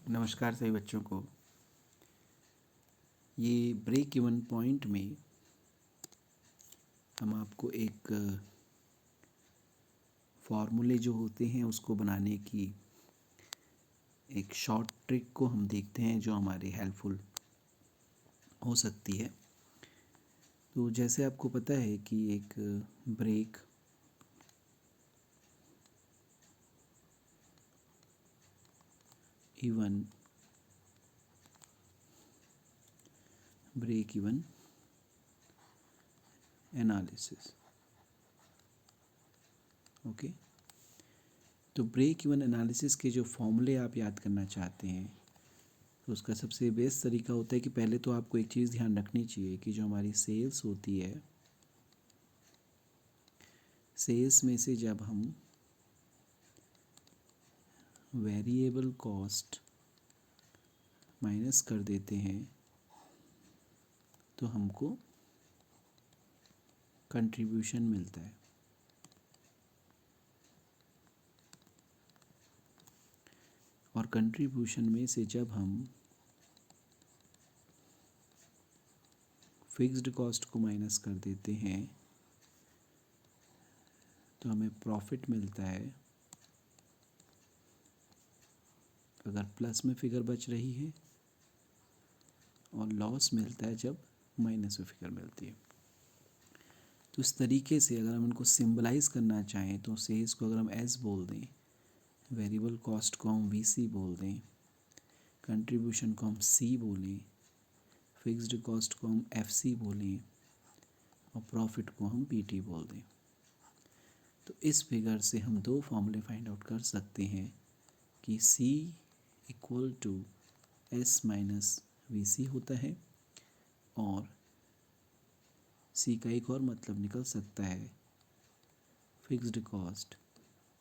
नमस्कार सभी बच्चों को। ये ब्रेक इवन पॉइंट में हम आपको एक फॉर्मूले जो होते हैं उसको बनाने की एक शॉर्ट ट्रिक को हम देखते हैं जो हमारे हेल्पफुल हो सकती है। तो जैसे आपको पता है कि एक ब्रेक इवन एनालिसिस, ओके। तो ब्रेक इवन एनालिसिस के जो फॉर्मूले आप याद करना चाहते हैं तो उसका सबसे बेस्ट तरीका होता है कि पहले तो आपको एक चीज़ ध्यान रखनी चाहिए कि जो हमारी सेल्स होती है, सेल्स में से जब हम वेरिएबल कॉस्ट माइनस कर देते हैं तो हमको कंट्रीब्यूशन मिलता है। और कंट्रीब्यूशन में से जब हम फिक्स्ड कॉस्ट को माइनस कर देते हैं तो हमें प्रॉफिट मिलता है। अगर प्लस में फिगर बच रही है, और लॉस मिलता है जब माइनस में फिगर मिलती है। तो इस तरीके से अगर हम इनको सिंबलाइज करना चाहें तो सेल्स को अगर हम एस बोल दें, वेरिएबल कॉस्ट को हम वीसी बोल दें, कंट्रीब्यूशन को हम सी बोलें, फिक्स्ड कॉस्ट को हम एफसी बोलें और प्रॉफिट को हम पीटी बोल दें, तो इस फिगर से हम दो फॉर्मूले फाइंड आउट कर सकते हैं कि C equal to S minus V C होता है, और C का एक और मतलब निकल सकता है फिक्स्ड कॉस्ट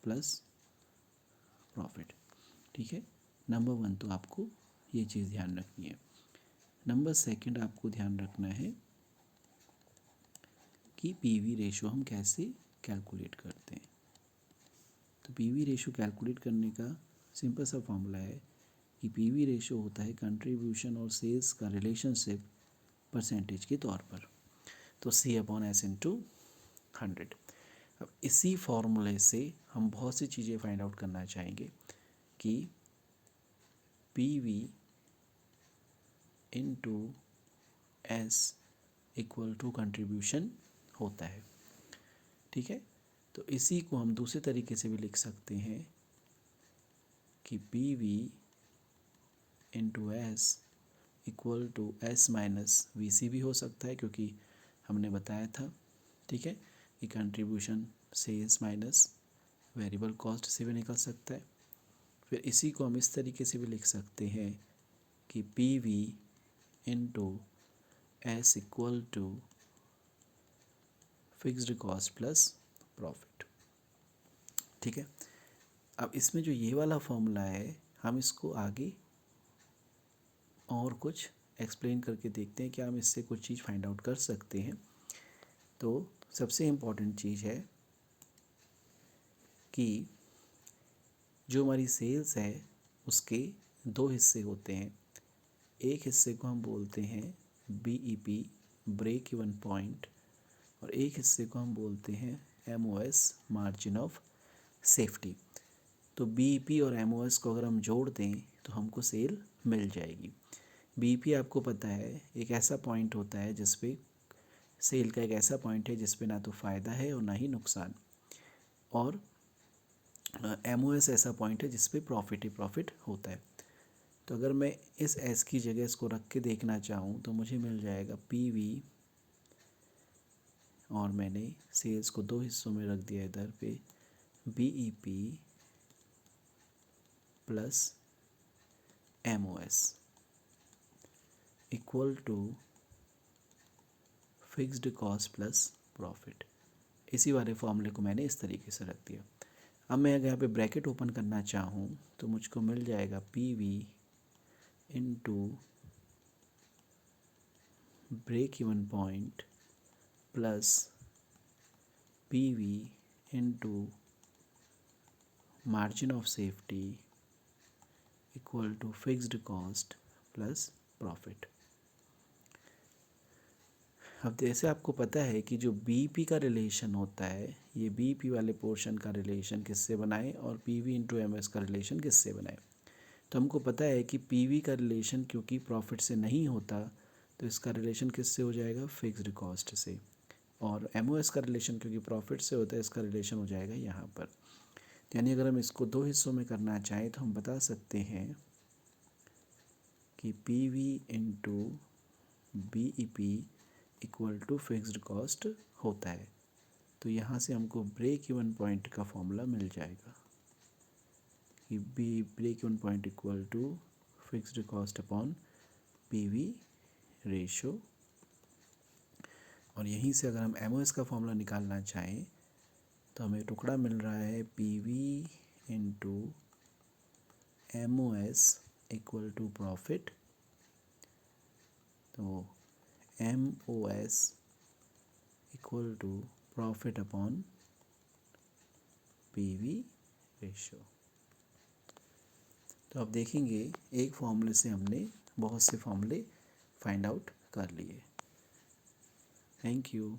प्लस प्रॉफिट। ठीक है, नंबर 1 तो आपको ये चीज़ ध्यान रखनी है। नंबर 2 आपको ध्यान रखना है कि पीवी रेशो हम कैसे कैलकुलेट करते हैं। तो पीवी रेशो कैलकुलेट करने का सिंपल सा फॉर्मूला है कि पीवी रेशो होता है कंट्रीब्यूशन और सेल्स का रिलेशनशिप परसेंटेज के तौर पर। तो C/S/100। अब इसी फॉर्मूले से हम बहुत सी चीज़ें फाइंड आउट करना चाहेंगे कि PV into S equal to contribution होता है। ठीक है, तो इसी को हम दूसरे तरीके से भी लिख सकते हैं कि PV into S equal to S minus V भी हो सकता है, क्योंकि हमने बताया था, ठीक है, कि contribution sales minus variable cost से भी निकल सकता है। फिर इसी को हम इस तरीके से भी लिख सकते हैं कि PV into S equal to fixed cost plus profit. ठीक है, अब इसमें जो ये वाला फॉर्मूला है हम इसको आगे और कुछ एक्सप्लेन करके देखते हैं कि हम इससे कुछ चीज़ फाइंड आउट कर सकते हैं। तो सबसे इम्पॉर्टेंट चीज़ है कि जो हमारी सेल्स है उसके दो हिस्से होते हैं। एक हिस्से को हम बोलते हैं BEP, ब्रेक इवन पॉइंट, और एक हिस्से को हम बोलते हैं MOS, मार्जिन ऑफ सेफ्टी। तो BEP और MOS को अगर हम जोड़ दें तो हमको सेल मिल जाएगी। BEP आपको पता है एक ऐसा पॉइंट होता है जिस पे सेल का एक ऐसा पॉइंट है जिस पे ना तो फ़ायदा है और ना ही नुकसान, और MOS ऐसा पॉइंट है जिस पे प्रॉफिट ही प्रॉफिट होता है। तो अगर मैं इस S की जगह इसको रख के देखना चाहूँ तो मुझे मिल जाएगा PV, और मैंने सेल्स को दो हिस्सों में रख दिया इधर पे, BEP plus MOS equal to fixed cost plus profit. इसी वाले फॉर्मूले को मैंने इस तरीके से रख दिया। अब मैं अगर यहाँ पे ब्रैकेट ओपन करना चाहूँ तो मुझको मिल जाएगा PV into break even point plus PV into margin of safety equal to fixed cost plus profit. अब जैसे आपको पता है कि जो बीपी का रिलेशन होता है, ये बीपी वाले पोर्शन का रिलेशन किससे बनाए और पीवी इंटू एमएस का रिलेशन किससे बनाए। तो हमको पता है कि पीवी का रिलेशन क्योंकि प्रॉफिट से नहीं होता तो इसका रिलेशन किससे हो जाएगा, फिक्स्ड कॉस्ट से। और एमओएस का रिलेशन क्योंकि प्रॉफिट से होता है, इसका रिलेशन हो जाएगा यहाँ पर। यानी अगर हम इसको दो हिस्सों में करना चाहें तो हम बता सकते हैं कि P V into B E P equal to fixed cost होता है। तो यहाँ से हमको ब्रेक इवन पॉइंट का फॉर्मूला मिल जाएगा कि B break even point equal to fixed cost upon P V ratio. और यहीं से अगर हम एमओएस का फॉर्मूला निकालना चाहें तो हमें टुकड़ा मिल रहा है P V into MOS equal to profit. तो MOS equal to profit upon PV ratio. तो अब देखेंगे एक फॉर्मूले से हमने बहुत से फॉर्मूले फाइंड आउट कर लिए। Thank you.